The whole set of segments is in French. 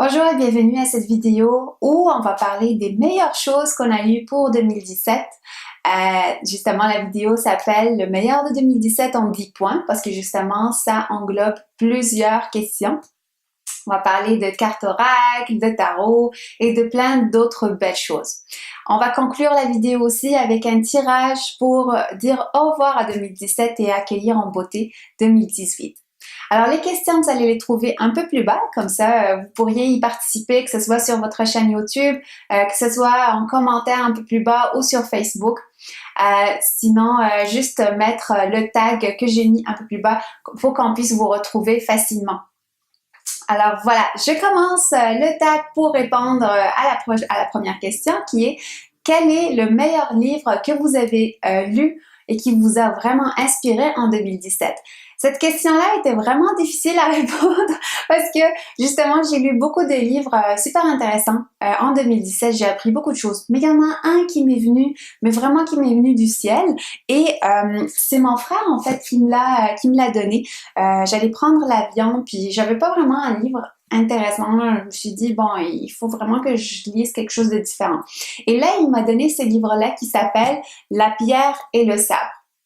Bonjour et bienvenue à cette vidéo où on va parler des meilleures choses qu'on a eues pour 2017. Justement, la vidéo s'appelle « Le meilleur de 2017 en 10 points » parce que justement, ça englobe plusieurs questions. On va parler de cartes oracle, de tarot et de plein d'autres belles choses. On va conclure la vidéo aussi avec un tirage pour dire au revoir à 2017 et accueillir en beauté 2018. Alors, les questions, vous allez les trouver un peu plus bas, comme ça, vous pourriez y participer, que ce soit sur votre chaîne YouTube, que ce soit en commentaire un peu plus bas ou sur Facebook. Sinon, juste mettre le tag que j'ai mis un peu plus bas pour qu'on puisse vous retrouver facilement. Alors voilà, je commence le tag pour répondre à la première question qui est « Quel est le meilleur livre que vous avez lu et qui vous a vraiment inspiré en 2017? » Cette question-là était vraiment difficile à répondre parce que justement, j'ai lu beaucoup de livres super intéressants en 2017. J'ai appris beaucoup de choses, mais il y en a un qui m'est venu, mais vraiment qui m'est venu du ciel et c'est mon frère en fait qui me l'a donné. J'allais prendre l'avion puis j'avais pas vraiment un livre intéressant. Je me suis dit, bon, il faut vraiment que je lise quelque chose de différent. Et là, il m'a donné ce livre-là qui s'appelle « La pierre et le sabre ».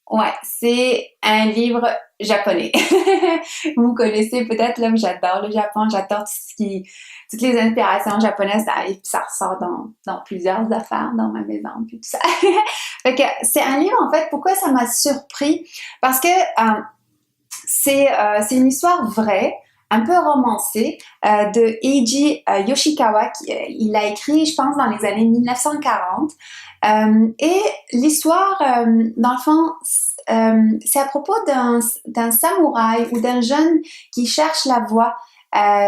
Ouais, c'est un livre japonais. Vous connaissez peut-être, là, j'adore le Japon, j'adore toutes les inspirations japonaises, ça ressort dans plusieurs affaires dans ma maison, puis tout ça. Fait que c'est un livre, en fait, pourquoi ça m'a surpris? Parce que c'est une histoire vraie, un peu romancée, de Eiji Yoshikawa. Il a écrit, je pense, dans les années 1940. Et l'histoire, dans le fond, c'est à propos d'un samouraï ou d'un jeune qui cherche la voie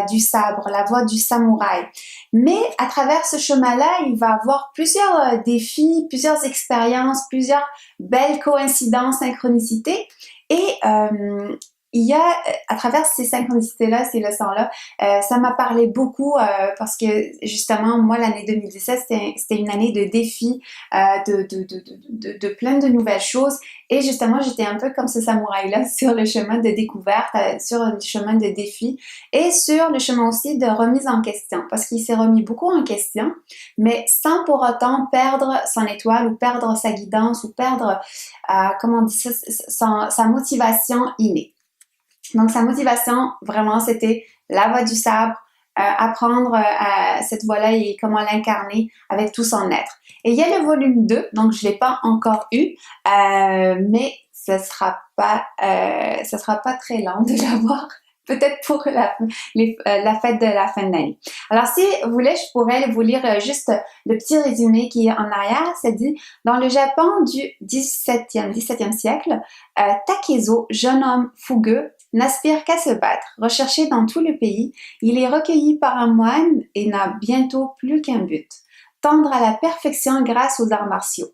du sabre, la voie du samouraï. Mais à travers ce chemin-là, il va avoir plusieurs défis, plusieurs expériences, plusieurs belles coïncidences, synchronicités. Et il y a, à travers ces synchronicités-là, ces leçons-là, ça m'a parlé beaucoup parce que justement, moi, l'année 2017, c'était une année de défis, de plein de nouvelles choses. Et justement, j'étais un peu comme ce samouraï-là sur le chemin de découverte, sur le chemin de défis et sur le chemin aussi de remise en question parce qu'il s'est remis beaucoup en question, mais sans pour autant perdre son étoile ou perdre sa guidance ou perdre, comment on dit ça, sa motivation innée. Donc, sa motivation, vraiment, c'était la voie du sabre, apprendre cette voie-là et comment l'incarner avec tout son être. Et il y a le volume 2, donc je ne l'ai pas encore eu, mais ça sera pas très lent de l'avoir. Peut-être pour la fête de la fin d'année. Alors, si vous voulez, je pourrais vous lire juste le petit résumé qui est en arrière. Ça dit, dans le Japon du 17e siècle, Takezo, jeune homme fougueux, n'aspire qu'à se battre. Recherché dans tout le pays, il est recueilli par un moine et n'a bientôt plus qu'un but, tendre à la perfection grâce aux arts martiaux.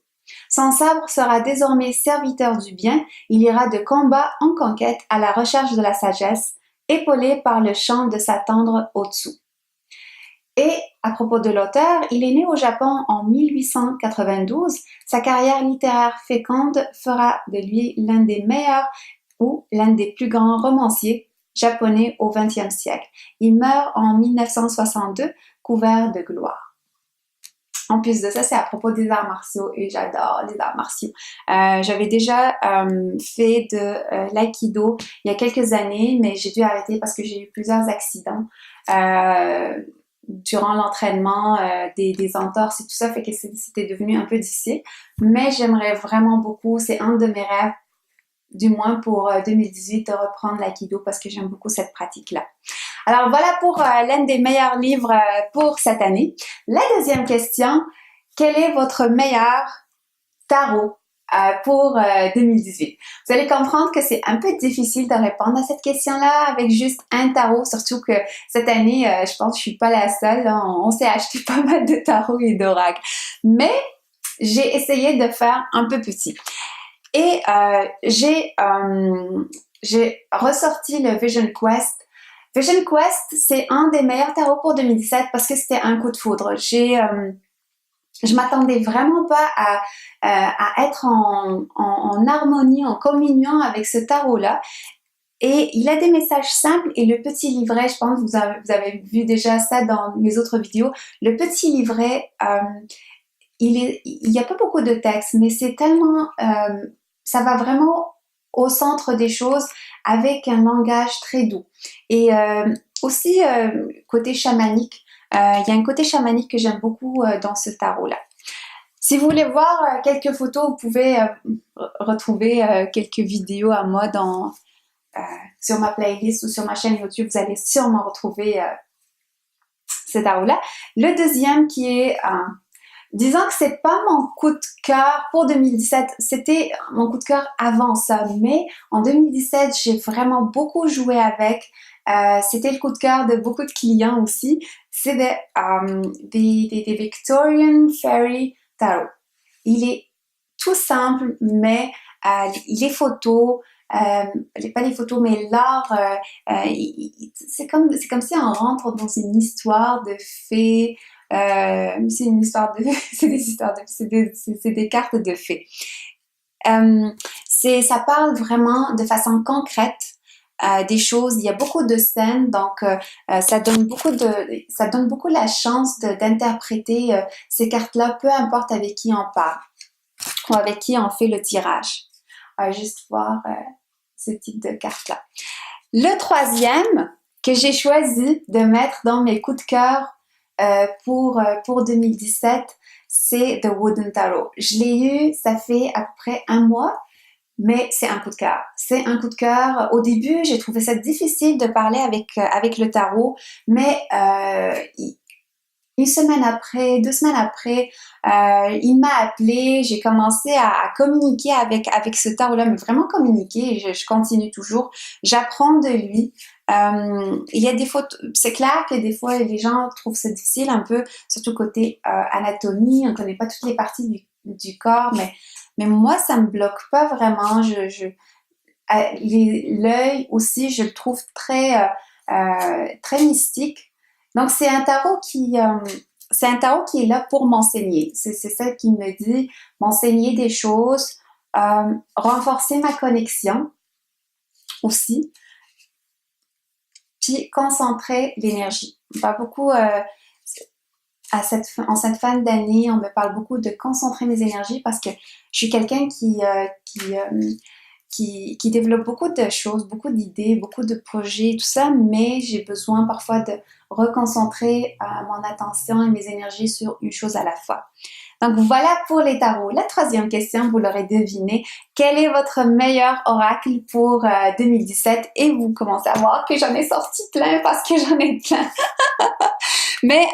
Son sabre sera désormais serviteur du bien, il ira de combat en conquête à la recherche de la sagesse, épaulé par le chant de sa tendre Otsu. Et à propos de l'auteur, il est né au Japon en 1892. Sa carrière littéraire féconde fera de lui l'un des meilleurs ou l'un des plus grands romanciers japonais au XXe siècle. Il meurt en 1962, couvert de gloire. En plus de ça, c'est à propos des arts martiaux et j'adore les arts martiaux. J'avais déjà fait de l'aïkido il y a quelques années, mais j'ai dû arrêter parce que j'ai eu plusieurs accidents durant l'entraînement, des entorses et tout ça, fait que c'était devenu un peu difficile. Mais j'aimerais vraiment beaucoup, c'est un de mes rêves, du moins pour 2018, de reprendre l'aïkido parce que j'aime beaucoup cette pratique-là. Alors voilà pour l'un des meilleurs livres pour cette année. La deuxième question, quel est votre meilleur tarot pour 2018? Vous allez comprendre que c'est un peu difficile de répondre à cette question-là avec juste un tarot, surtout que cette année, je pense que je suis pas la seule, là, on s'est acheté pas mal de tarots et d'oracles. Mais j'ai essayé de faire un peu petit. Et j'ai ressorti le Vision Quest. Vision Quest, c'est un des meilleurs tarots pour 2017 parce que c'était un coup de foudre. Je m'attendais vraiment pas à être en harmonie, en communion avec ce tarot-là. Et il a des messages simples et le petit livret, je pense que vous avez vu déjà ça dans mes autres vidéos, le petit livret, il y a pas beaucoup de texte, mais c'est tellement, ça va vraiment au centre des choses avec un langage très doux. Et aussi, côté chamanique, il y a un côté chamanique que j'aime beaucoup dans ce tarot-là. Si vous voulez voir quelques photos, vous pouvez retrouver quelques vidéos à moi sur ma playlist ou sur ma chaîne YouTube. Vous allez sûrement retrouver ce tarot-là. Le deuxième qui est, disons que c'est pas mon coup de cœur pour 2017, c'était mon coup de cœur avant ça, mais en 2017, j'ai vraiment beaucoup joué avec. C'était le coup de cœur de beaucoup de clients aussi. C'est des Victorian Fairy Tarot. Il est tout simple, mais les photos, pas les photos, mais l'art, c'est comme si on rentre dans une histoire de fées. C'est une histoire de, c'est des cartes de fées. Ça parle vraiment de façon concrète. Des choses, il y a beaucoup de scènes, donc ça donne beaucoup la chance d'interpréter ces cartes-là, peu importe avec qui on parle ou avec qui on fait le tirage. Juste voir ce type de carte-là. Le troisième que j'ai choisi de mettre dans mes coups de cœur pour 2017, c'est The Wooden Tarot. Je l'ai eu, ça fait à peu près un mois. Mais c'est un coup de cœur. C'est un coup de cœur. Au début, j'ai trouvé ça difficile de parler avec le tarot, mais une semaine après, 2 semaines après, il m'a appelé. J'ai commencé à communiquer avec ce tarot-là, mais vraiment communiquer. Je continue toujours. J'apprends de lui. Il y a des photos. C'est clair que des fois, les gens trouvent ça difficile un peu, surtout côté anatomie. On ne connaît pas toutes les parties du corps, mais moi, ça me bloque pas vraiment. L'œil aussi, je le trouve très mystique. Donc, c'est un tarot qui est là pour m'enseigner. C'est ça qui me dit, m'enseigner des choses, renforcer ma connexion aussi, puis concentrer l'énergie. On parle beaucoup en cette fin d'année, on me parle beaucoup de concentrer mes énergies parce que je suis quelqu'un qui développe beaucoup de choses, beaucoup d'idées, beaucoup de projets, tout ça, mais j'ai besoin parfois de reconcentrer mon attention et mes énergies sur une chose à la fois. Donc voilà pour les tarots. La troisième question, vous l'aurez deviné, quel est votre meilleur oracle pour 2017? Et vous commencez à voir que j'en ai sorti plein parce que j'en ai plein. Mais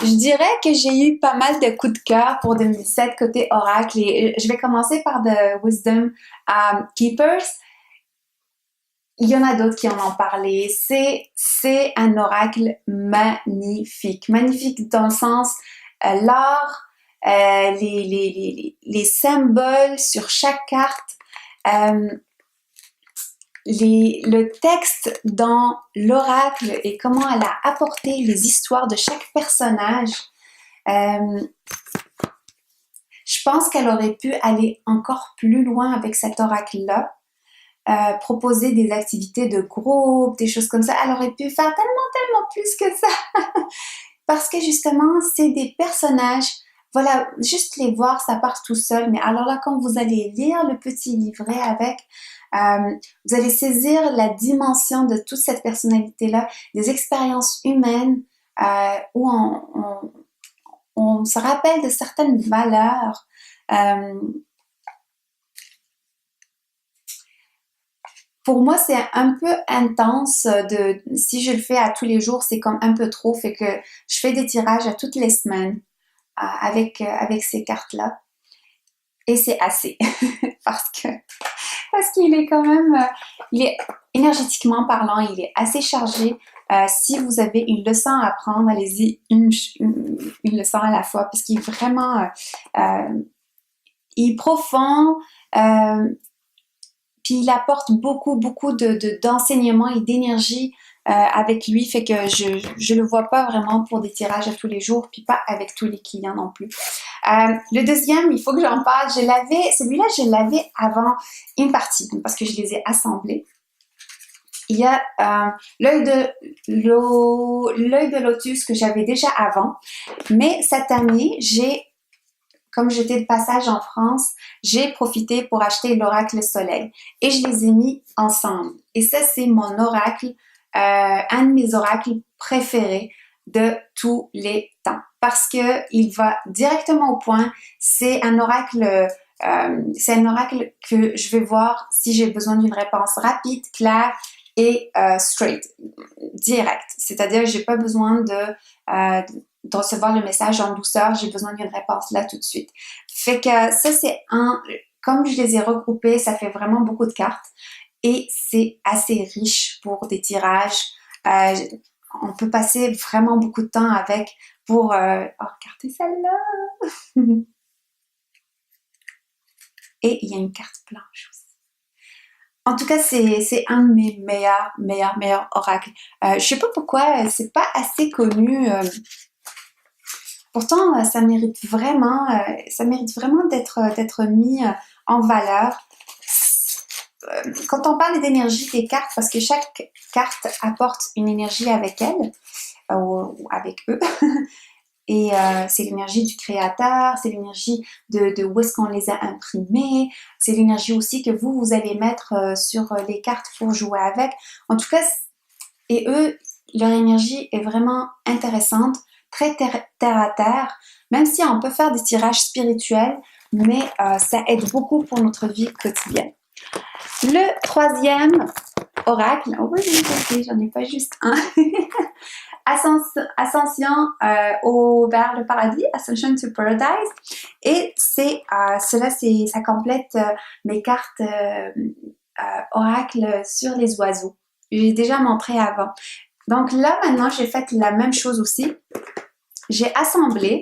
je dirais que j'ai eu pas mal de coups de cœur pour 2017 côté oracle et je vais commencer par The Wisdom Keepers. Il y en a d'autres qui en ont parlé. C'est un oracle magnifique. Magnifique dans le sens l'art, les symboles sur chaque carte. Le texte dans l'oracle et comment elle a apporté les histoires de chaque personnage, je pense qu'elle aurait pu aller encore plus loin avec cet oracle-là, proposer des activités de groupe, des choses comme ça. Elle aurait pu faire tellement plus que ça. Parce que justement, c'est des personnages, voilà, juste les voir, ça part tout seul. Mais alors là, quand vous allez lire le petit livret avec, vous allez saisir la dimension de toute cette personnalité-là, des expériences humaines où on se rappelle de certaines valeurs. Pour moi, c'est un peu intense si je le fais à tous les jours, c'est comme un peu trop, fait que je fais des tirages à toutes les semaines avec ces cartes-là. Et c'est assez parce qu'il est quand même, il est énergétiquement parlant, il est assez chargé. Si vous avez une leçon à apprendre, allez-y une leçon à la fois parce qu'il est vraiment, il est profond, puis il apporte beaucoup d'enseignements et d'énergie avec lui, fait que je le vois pas vraiment pour des tirages à tous les jours, puis pas avec tous les clients non plus. Le deuxième, il faut que j'en parle. Celui-là, je l'avais avant une partie, parce que je les ai assemblés. il y a l'œil de lotus que j'avais déjà avant, mais cette année, comme j'étais de passage en France, j'ai profité pour acheter l'oracle Soleil et je les ai mis ensemble. Et ça, c'est mon oracle, un de mes oracles préférés de tous les temps parce que il va directement au point. C'est un oracle que je vais voir si j'ai besoin d'une réponse rapide, claire et straight, direct. C'est-à-dire, j'ai pas besoin de recevoir le message en douceur, j'ai besoin d'une réponse là tout de suite. Fait que ça, comme je les ai regroupés, ça fait vraiment beaucoup de cartes et c'est assez riche pour des tirages. On peut passer vraiment beaucoup de temps avec pour... regardez celle-là! Et il y a une carte blanche aussi. En tout cas, c'est un de mes meilleurs oracles. Je sais pas pourquoi, c'est pas assez connu. Pourtant, ça mérite vraiment d'être mis en valeur. Quand on parle d'énergie des cartes, parce que chaque carte apporte une énergie avec elle, ou avec eux, et c'est l'énergie du créateur, c'est l'énergie de où est-ce qu'on les a imprimés, c'est l'énergie aussi que vous allez mettre sur les cartes pour jouer avec. En tout cas, et eux, leur énergie est vraiment intéressante, très terre à terre, même si on peut faire des tirages spirituels, mais ça aide beaucoup pour notre vie quotidienne. Le troisième oracle, oh oui, j'en ai pas juste un. Ascension vers le paradis, Ascension to Paradise. Et ça complète mes cartes oracle sur les oiseaux. J'ai déjà montré avant. Donc là, maintenant, j'ai fait la même chose aussi. J'ai assemblé,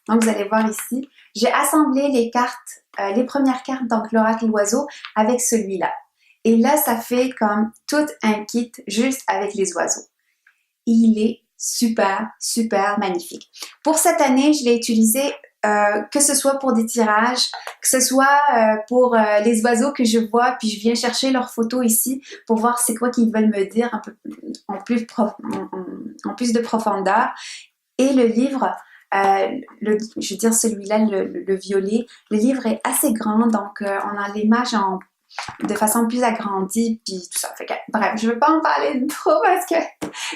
donc vous allez voir ici, j'ai assemblé les cartes, les premières cartes, donc l'oracle oiseau, avec celui-là. Et là, ça fait comme tout un kit juste avec les oiseaux. Il est super, super magnifique. Pour cette année, je l'ai utilisé que ce soit pour des tirages, que ce soit pour les oiseaux que je vois, puis je viens chercher leurs photos ici pour voir c'est quoi qu'ils veulent me dire un peu en plus de profondeur. Et le livre, je veux dire celui-là, le violet, le livre est assez grand, donc on a l'image de façon plus agrandie, puis tout ça. Fait que, bref, je ne veux pas en parler trop parce que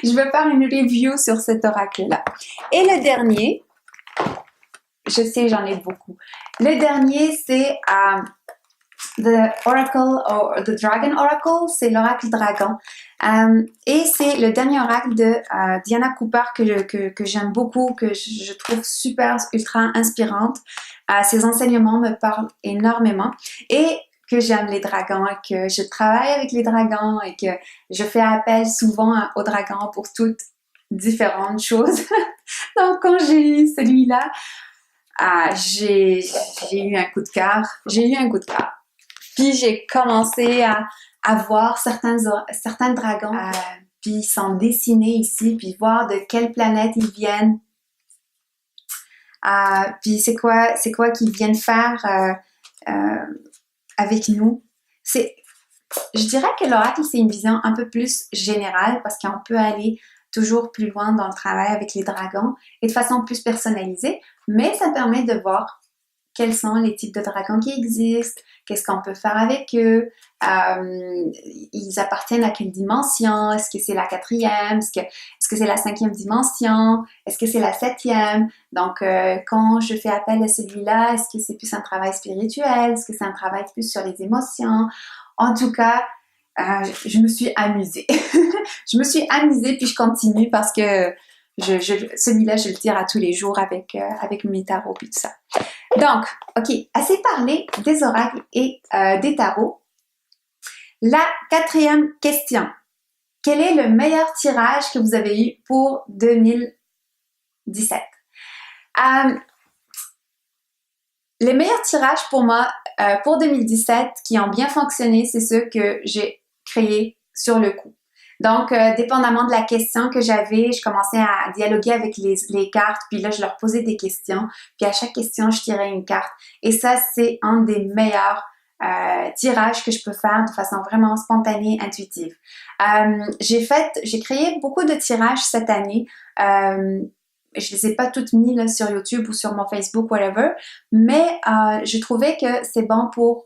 je veux faire une review sur cet oracle-là. Et le dernier, je sais, j'en ai beaucoup. Le dernier, c'est The Oracle, or The Dragon Oracle, c'est l'oracle dragon. Et c'est le dernier oracle de Diana Cooper que j'aime beaucoup, que je trouve super, ultra inspirante. Ses enseignements me parlent énormément. Et que j'aime les dragons, et que je travaille avec les dragons et que je fais appel souvent aux dragons pour toutes différentes choses. Donc, quand j'ai eu celui-là, j'ai eu un coup de cœur. Puis, j'ai commencé à voir certains dragons, puis s'en dessiner ici, puis voir de quelle planète ils viennent. Puis, c'est quoi qu'ils viennent faire avec nous. Je dirais que l'oracle, c'est une vision un peu plus générale parce qu'on peut aller toujours plus loin dans le travail avec les dragons et de façon plus personnalisée, mais ça permet de voir quels sont les types de dragons qui existent, qu'est-ce qu'on peut faire avec eux, ils appartiennent à quelle dimension, est-ce que c'est la 4e, est-ce que c'est la 5e dimension, est-ce que c'est la 7e, donc quand je fais appel à celui-là, est-ce que c'est plus un travail spirituel, est-ce que c'est un travail plus sur les émotions, en tout cas, je me suis amusée, puis je continue parce que celui-là, je le tire à tous les jours avec mes tarots et tout ça. Donc, ok, assez parlé des oracles et des tarots. La 4e question. Quel est le meilleur tirage que vous avez eu pour 2017? Les meilleurs tirages pour moi, pour 2017, qui ont bien fonctionné, c'est ceux que j'ai créés sur le coup. Donc, dépendamment de la question que j'avais, je commençais à dialoguer avec les cartes, puis là, je leur posais des questions, puis à chaque question, je tirais une carte. Et ça, c'est un des meilleurs tirages que je peux faire de façon vraiment spontanée, intuitive. J'ai créé beaucoup de tirages cette année. Je les ai pas toutes mis là, sur YouTube ou sur mon Facebook, whatever, mais je trouvais que c'est bon pour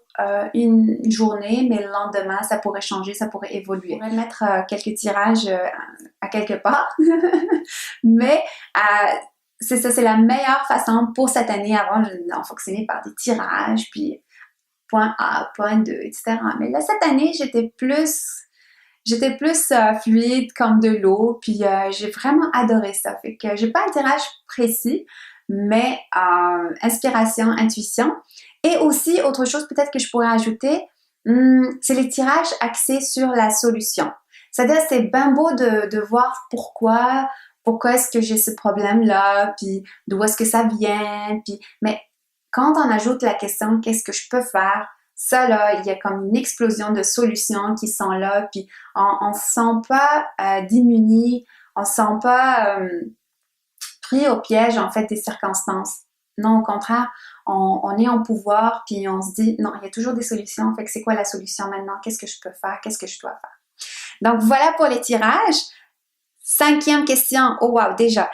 une journée, mais le lendemain, ça pourrait changer, ça pourrait évoluer. Je pourrais mettre quelques tirages à quelque part, mais c'est ça, c'est la meilleure façon pour cette année. Avant, on fonctionnait par des tirages, puis point A, point 2, etc. Mais là, cette année, j'étais plus fluide comme de l'eau, puis j'ai vraiment adoré ça. Fait que j'ai pas un tirage précis, mais inspiration, intuition. Et aussi, autre chose peut-être que je pourrais ajouter, c'est les tirages axés sur la solution. C'est-à-dire, c'est bien beau de voir pourquoi est-ce que j'ai ce problème-là, puis d'où est-ce que ça vient, puis mais quand on ajoute la question qu'est-ce que je peux faire, ça là, il y a comme une explosion de solutions qui sont là, puis on se sent pas démuni, on se sent pas pris au piège en fait des circonstances. Non, au contraire, on est en pouvoir, puis on se dit non, il y a toujours des solutions. Fait que c'est quoi la solution maintenant? Qu'est-ce que je peux faire? Qu'est-ce que je dois faire? Donc voilà pour les tirages. 5e question. Oh wow, déjà.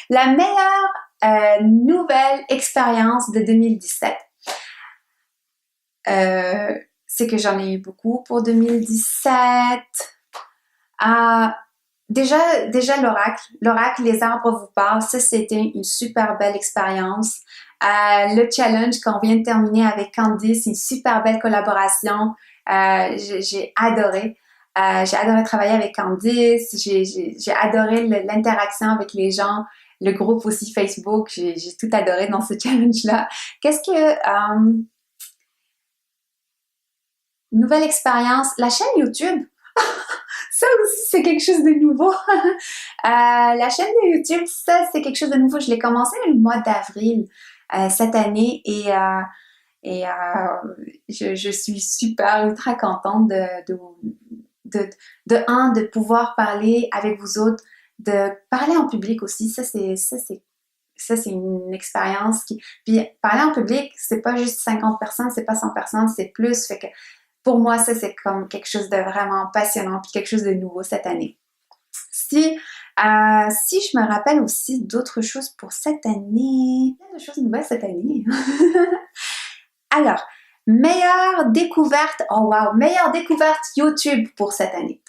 La meilleure nouvelle expérience de 2017. C'est que j'en ai eu beaucoup pour 2017. Déjà l'oracle, les arbres vous parlent, ça c'était une super belle expérience. Le challenge qu'on vient de terminer avec Candice, une super belle collaboration. J'ai adoré. J'ai adoré travailler avec Candice, j'ai adoré l'interaction avec les gens, le groupe aussi Facebook, j'ai tout adoré dans ce challenge-là. Qu'est-ce que... nouvelle expérience, la chaîne YouTube, ça aussi c'est quelque chose de nouveau. La chaîne de YouTube, ça c'est quelque chose de nouveau. Je l'ai commencé le mois d'avril cette année et je suis super ultra contente de pouvoir parler avec vous autres, de parler en public aussi. Ça c'est une expérience qui... Puis parler en public, c'est pas juste 50 personnes, c'est pas 100 personnes, c'est plus. Fait que pour moi, ça c'est comme quelque chose de vraiment passionnant puis quelque chose de nouveau cette année. Si je me rappelle aussi d'autres choses pour cette année, plein de choses nouvelles cette année. Alors, meilleure découverte, oh wow, meilleure découverte YouTube pour cette année.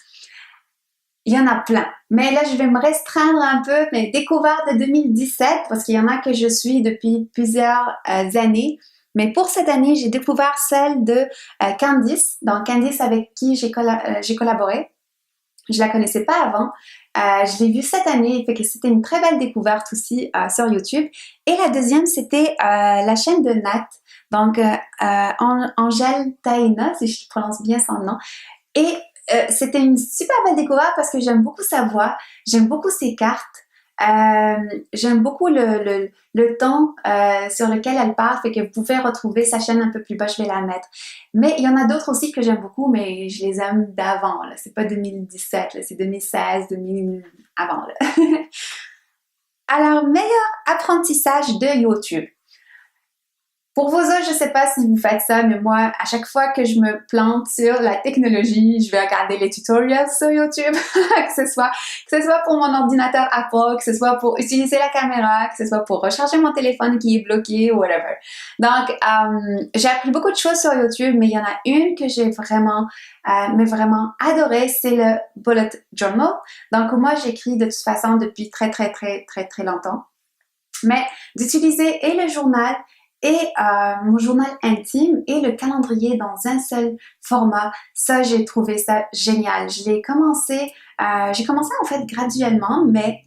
Il y en a plein, mais là je vais me restreindre un peu mes découvertes de 2017 parce qu'il y en a que je suis depuis plusieurs années. Mais pour cette année, j'ai découvert celle de Candice, donc Candice avec qui j'ai collaboré. Je la connaissais pas avant. Je l'ai vue cette année, fait que c'était une très belle découverte aussi sur YouTube. Et la deuxième, c'était la chaîne de Nat, donc Angèle Taina, si je prononce bien son nom. Et c'était une super belle découverte parce que j'aime beaucoup sa voix, j'aime beaucoup ses cartes. J'aime beaucoup le ton sur lequel elle parle, fait que vous pouvez retrouver sa chaîne un peu plus bas, je vais la mettre. Mais il y en a d'autres aussi que j'aime beaucoup, mais je les aime d'avant, là. C'est pas 2017, là, c'est 2016, 2000, avant, là. Alors, meilleur apprentissage de YouTube. Pour vous autres, je sais pas si vous faites ça, mais moi, à chaque fois que je me plante sur la technologie, je vais regarder les tutoriels sur YouTube, que ce soit pour mon ordinateur Apple, que ce soit pour utiliser la caméra, que ce soit pour recharger mon téléphone qui est bloqué, ou whatever. Donc, j'ai appris beaucoup de choses sur YouTube, mais il y en a une que j'ai vraiment adoré, c'est le bullet journal. Donc, moi, j'écris de toute façon depuis très longtemps. Mais d'utiliser et le journal et mon journal intime et le calendrier dans un seul format, ça j'ai trouvé ça génial. J'ai commencé en fait graduellement, mais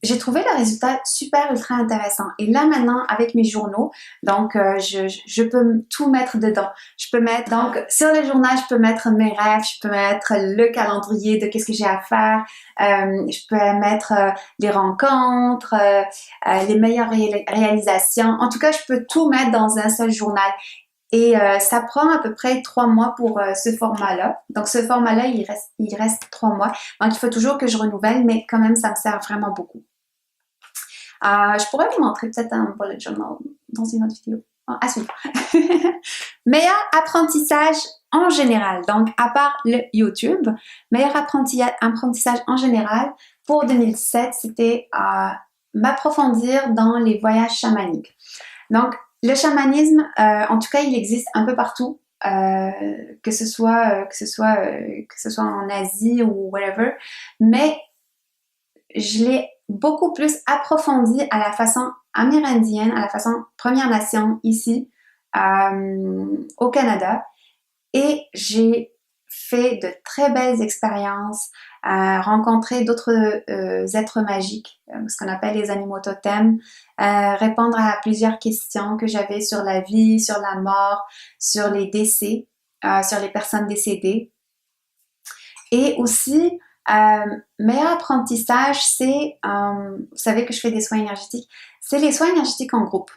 j'ai trouvé le résultat super ultra intéressant. Et là maintenant avec mes journaux, donc je peux tout mettre dedans. Je peux mettre donc sur le journal, je peux mettre mes rêves, je peux mettre le calendrier de qu'est-ce que j'ai à faire, je peux mettre les rencontres, les meilleures réalisations. En tout cas, je peux tout mettre dans un seul journal. Et ça prend à peu près 3 mois pour ce format-là. Donc ce format-là, il reste 3 mois. Donc il faut toujours que je renouvelle, mais quand même, ça me sert vraiment beaucoup. Je pourrais vous montrer peut-être un bullet journal dans une autre vidéo. à suivre. Meilleur apprentissage en général, donc à part le YouTube, meilleur apprentissage en général pour 2017, c'était m'approfondir dans les voyages chamaniques. Donc, le chamanisme, en tout cas, il existe un peu partout, que ce soit en Asie ou whatever, mais je l'ai beaucoup plus approfondi à la façon amérindienne, à la façon Première Nation ici, au Canada. Et j'ai fait de très belles expériences, rencontrer d'autres êtres magiques, ce qu'on appelle les animaux totems, répondre à plusieurs questions que j'avais sur la vie, sur la mort, sur les décès, sur les personnes décédées. Et aussi, meilleur apprentissage, c'est, vous savez que je fais des soins énergétiques, c'est les soins énergétiques en groupe.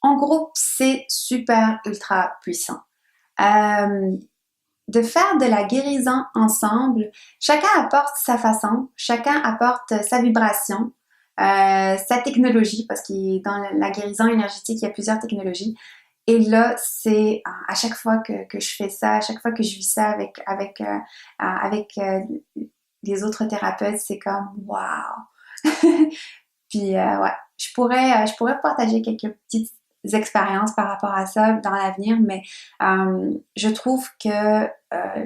En groupe, c'est super ultra puissant. De faire de la guérison ensemble, chacun apporte sa façon, chacun apporte sa vibration, sa technologie, parce que dans la guérison énergétique, il y a plusieurs technologies. Et là, c'est à chaque fois que je fais ça, à chaque fois que je vis ça avec les autres thérapeutes, c'est comme wow! Puis ouais, je pourrais partager quelques petites expériences par rapport à ça dans l'avenir, mais je trouve que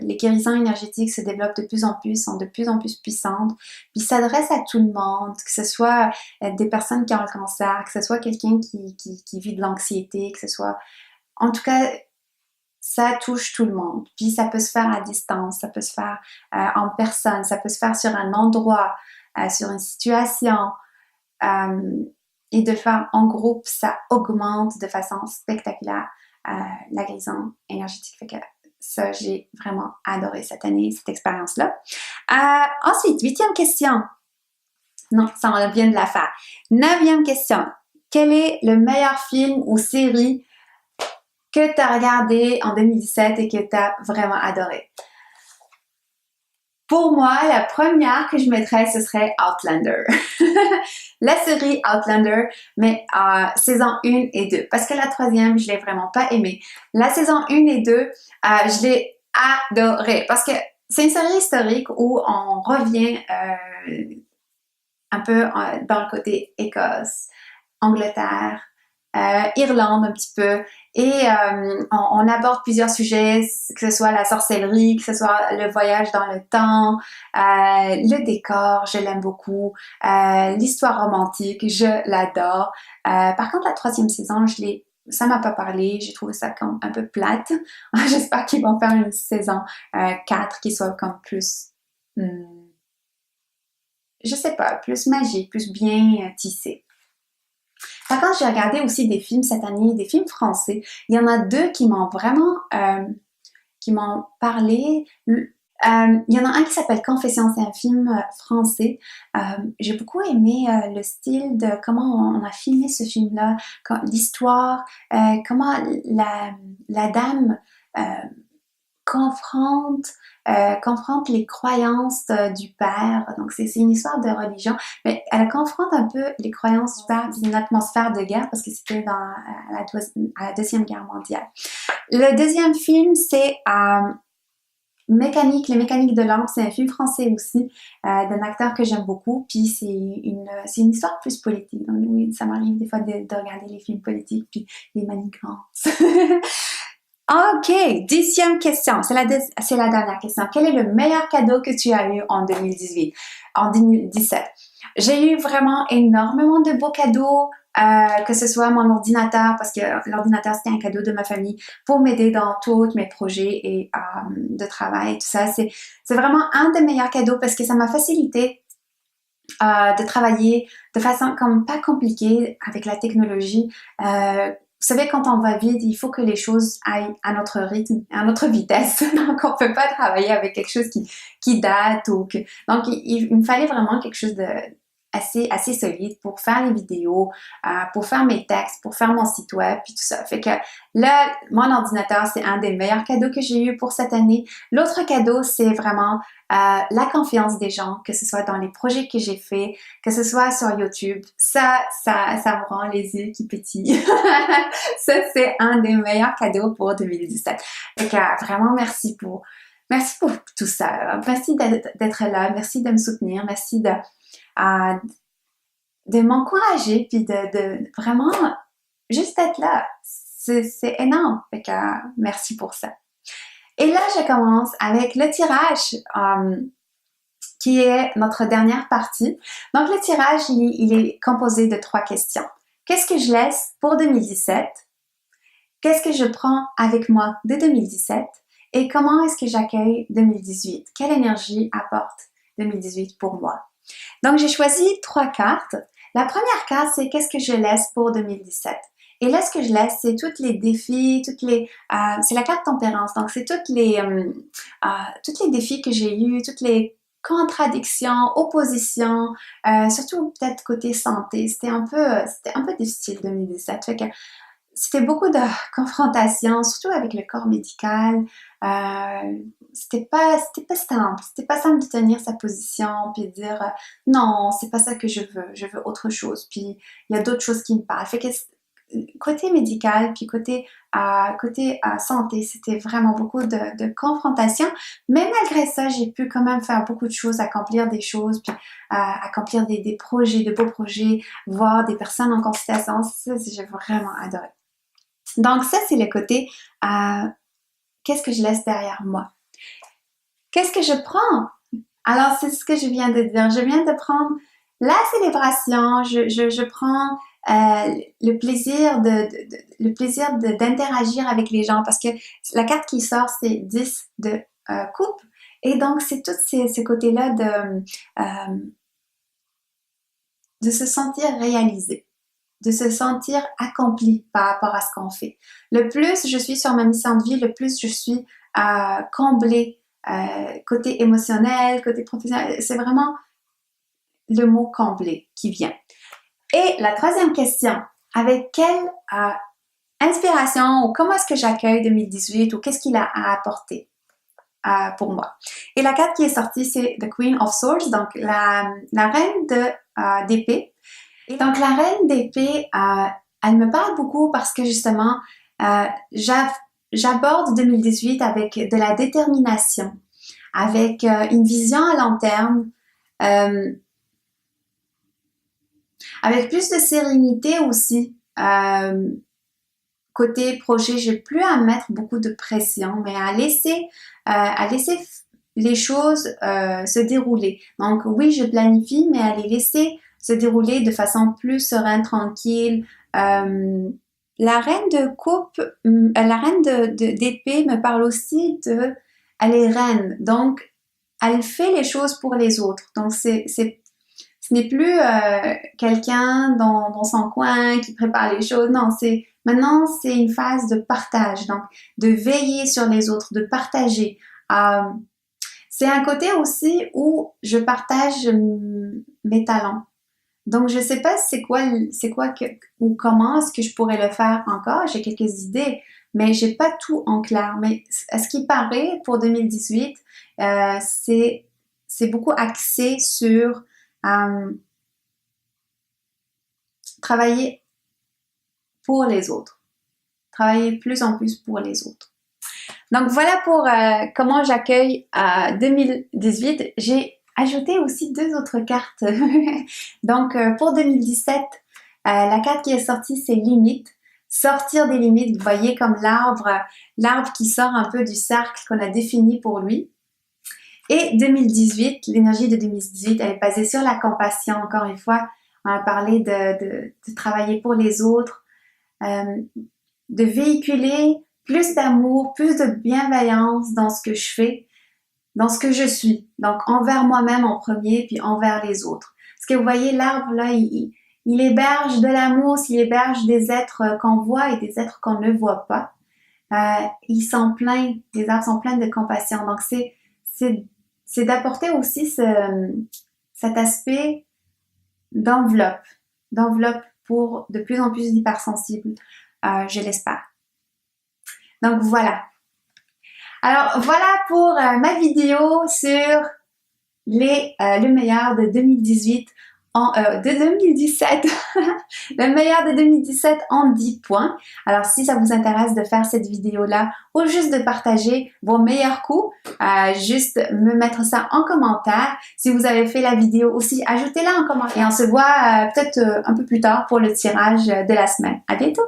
les guérisons énergétiques se développent de plus en plus, sont de plus en plus puissantes, puis s'adressent à tout le monde, que ce soit des personnes qui ont le cancer, que ce soit quelqu'un qui vit de l'anxiété, que ce soit... En tout cas, ça touche tout le monde. Puis ça peut se faire à distance, ça peut se faire en personne, ça peut se faire sur un endroit, sur une situation. Et de le faire en groupe, ça augmente de façon spectaculaire la guérison énergétique. Fait que ça, j'ai vraiment adoré cette année, cette expérience-là. Ensuite, 8e question. Non, ça, on vient de la faire. 9e question. Quel est le meilleur film ou série que tu as regardé en 2017 et que tu as vraiment adoré? Pour moi, la première que je mettrais, ce serait Outlander. La série Outlander, mais saison 1 et 2. Parce que la troisième, je l'ai vraiment pas aimée. La saison 1 et 2, je l'ai adorée. Parce que c'est une série historique où on revient un peu dans le côté Écosse, Angleterre, Irlande un petit peu, et on aborde plusieurs sujets, que ce soit la sorcellerie, que ce soit le voyage dans le temps, le décor, je l'aime beaucoup, l'histoire romantique, je l'adore. Par contre, la troisième saison, ça m'a pas parlé, j'ai trouvé ça comme un peu plate. J'espère qu'ils vont faire une saison 4 qui soit comme plus, je sais pas, plus magique, plus bien tissée. Par contre, j'ai regardé aussi des films cette année, des films français. Il y en a 2 qui m'ont vraiment qui m'ont parlé. Il y en a un qui s'appelle Confession, c'est un film français. J'ai beaucoup aimé le style de comment on a filmé ce film-là, l'histoire, comment la dame confronte les croyances du père. Donc, c'est une histoire de religion, mais elle confronte un peu les croyances du père dans une atmosphère de guerre parce que c'était à la Deuxième Guerre mondiale. Le deuxième film, c'est Les mécaniques de l'âme. C'est un film français aussi, d'un acteur que j'aime beaucoup. Puis c'est une histoire plus politique. Donc oui, ça m'arrive des fois de regarder les films politiques puis les manigances. Ok, 10e question. C'est la dernière question. Quel est le meilleur cadeau que tu as eu en 2017? J'ai eu vraiment énormément de beaux cadeaux, que ce soit mon ordinateur, parce que l'ordinateur c'était un cadeau de ma famille pour m'aider dans tous mes projets et de travail et tout ça. C'est vraiment un des meilleurs cadeaux parce que ça m'a facilité de travailler de façon comme pas compliquée avec la technologie. Vous savez, quand on va vite, il faut que les choses aillent à notre rythme, à notre vitesse. Donc, on peut pas travailler avec quelque chose qui date ou que... Donc, il me fallait vraiment quelque chose assez solide pour faire les vidéos, pour faire mes textes, pour faire mon site web, puis tout ça. Fait que là, mon ordinateur, c'est un des meilleurs cadeaux que j'ai eu pour cette année. L'autre cadeau, c'est vraiment la confiance des gens, que ce soit dans les projets que j'ai faits, que ce soit sur YouTube. Ça me rend les yeux qui pétillent. Ça, c'est un des meilleurs cadeaux pour 2017. Fait que vraiment, merci pour tout ça. Merci d'être là. Merci de me soutenir. Merci de m'encourager, puis de vraiment juste être là. C'est énorme. Fait que merci pour ça. Et là, je commence avec le tirage, qui est notre dernière partie. Donc, le tirage, il est composé de 3 questions. Qu'est-ce que je laisse pour 2017? Qu'est-ce que je prends avec moi de 2017? Et comment est-ce que j'accueille 2018? Quelle énergie apporte 2018 pour moi? Donc, j'ai choisi 3 cartes. La première carte, c'est qu'est-ce que je laisse pour 2017? Et là, ce que je laisse, c'est tous les défis, c'est la carte tempérance. Donc, c'est tous les défis que j'ai eus, toutes les contradictions, oppositions, surtout peut-être côté santé. C'était un peu difficile 2017. Fait que c'était beaucoup de confrontations, surtout avec le corps médical. C'était pas simple. C'était pas simple de tenir sa position puis de dire non, c'est pas ça que je veux autre chose. Puis il y a d'autres choses qui me parlent. Fait que côté médical puis côté santé, c'était vraiment beaucoup de confrontations. Mais malgré ça, j'ai pu quand même faire beaucoup de choses, accomplir des choses, puis accomplir des projets, de beaux projets, voir des personnes en consultation. Ça, j'ai vraiment adoré. Donc ça, c'est le côté qu'est-ce que je laisse derrière moi? Qu'est-ce que je prends? Alors, c'est ce que je viens de dire. Je viens de prendre la célébration, je prends le plaisir d'interagir avec les gens, parce que la carte qui sort, c'est 10 de coupe. Et donc, c'est tout ce côté-là de se sentir réalisé, de se sentir accompli par rapport à ce qu'on fait. Le plus je suis sur ma mission de vie, le plus je suis comblée côté émotionnel, côté professionnel. C'est vraiment le mot comblé qui vient. Et la troisième question, avec quelle inspiration ou comment est-ce que j'accueille 2018 ou qu'est-ce qu'il a à apporter pour moi? Et la carte qui est sortie, c'est The Queen of Swords, donc la reine d'épée. Et donc, la reine d'épée, elle me parle beaucoup parce que justement, j'aborde 2018 avec de la détermination, avec une vision à long terme, avec plus de sérénité aussi. Côté projet, j'ai plus à mettre beaucoup de pression, mais à laisser les choses se dérouler. Donc oui, je planifie, mais à les laisser se dérouler de façon plus sereine, tranquille. La reine de coupe, la reine d'épée me parle aussi elle est reine, donc elle fait les choses pour les autres. Donc ce n'est plus quelqu'un dans son coin qui prépare les choses. Non, maintenant c'est une phase de partage, donc de veiller sur les autres, de partager. C'est un côté aussi où je partage mes talents. Donc je sais pas ou comment est-ce que je pourrais le faire encore. J'ai quelques idées, mais j'ai pas tout en clair. Mais à ce qui paraît pour 2018, c'est beaucoup axé sur travailler pour les autres. Travailler plus en plus pour les autres. Donc voilà pour comment j'accueille 2018. J'ai ajouté aussi 2 autres cartes. Donc pour 2017, la carte qui est sortie, c'est limites. Sortir des limites, vous voyez comme l'arbre qui sort un peu du cercle qu'on a défini pour lui. Et 2018, l'énergie de 2018, elle est basée sur la compassion. Encore une fois, on a parlé de travailler pour les autres, de véhiculer plus d'amour, plus de bienveillance dans ce que je fais, dans ce que je suis. Donc, envers moi-même en premier, puis envers les autres. Parce que vous voyez, l'arbre, là, il héberge de l'amour, il héberge des êtres qu'on voit et des êtres qu'on ne voit pas. Les arbres sont pleins de compassion. Donc, c'est d'apporter aussi cet aspect d'enveloppe pour de plus en plus d'hypersensibles, je l'espère. Donc voilà. Alors voilà pour ma vidéo sur le meilleur de 2018 de 2017, le meilleur de 2017 en 10 points. Alors, si ça vous intéresse de faire cette vidéo-là ou juste de partager vos meilleurs coups, juste me mettre ça en commentaire. Si vous avez fait la vidéo aussi, ajoutez-la en commentaire. Et on se voit peut-être un peu plus tard pour le tirage de la semaine. À bientôt!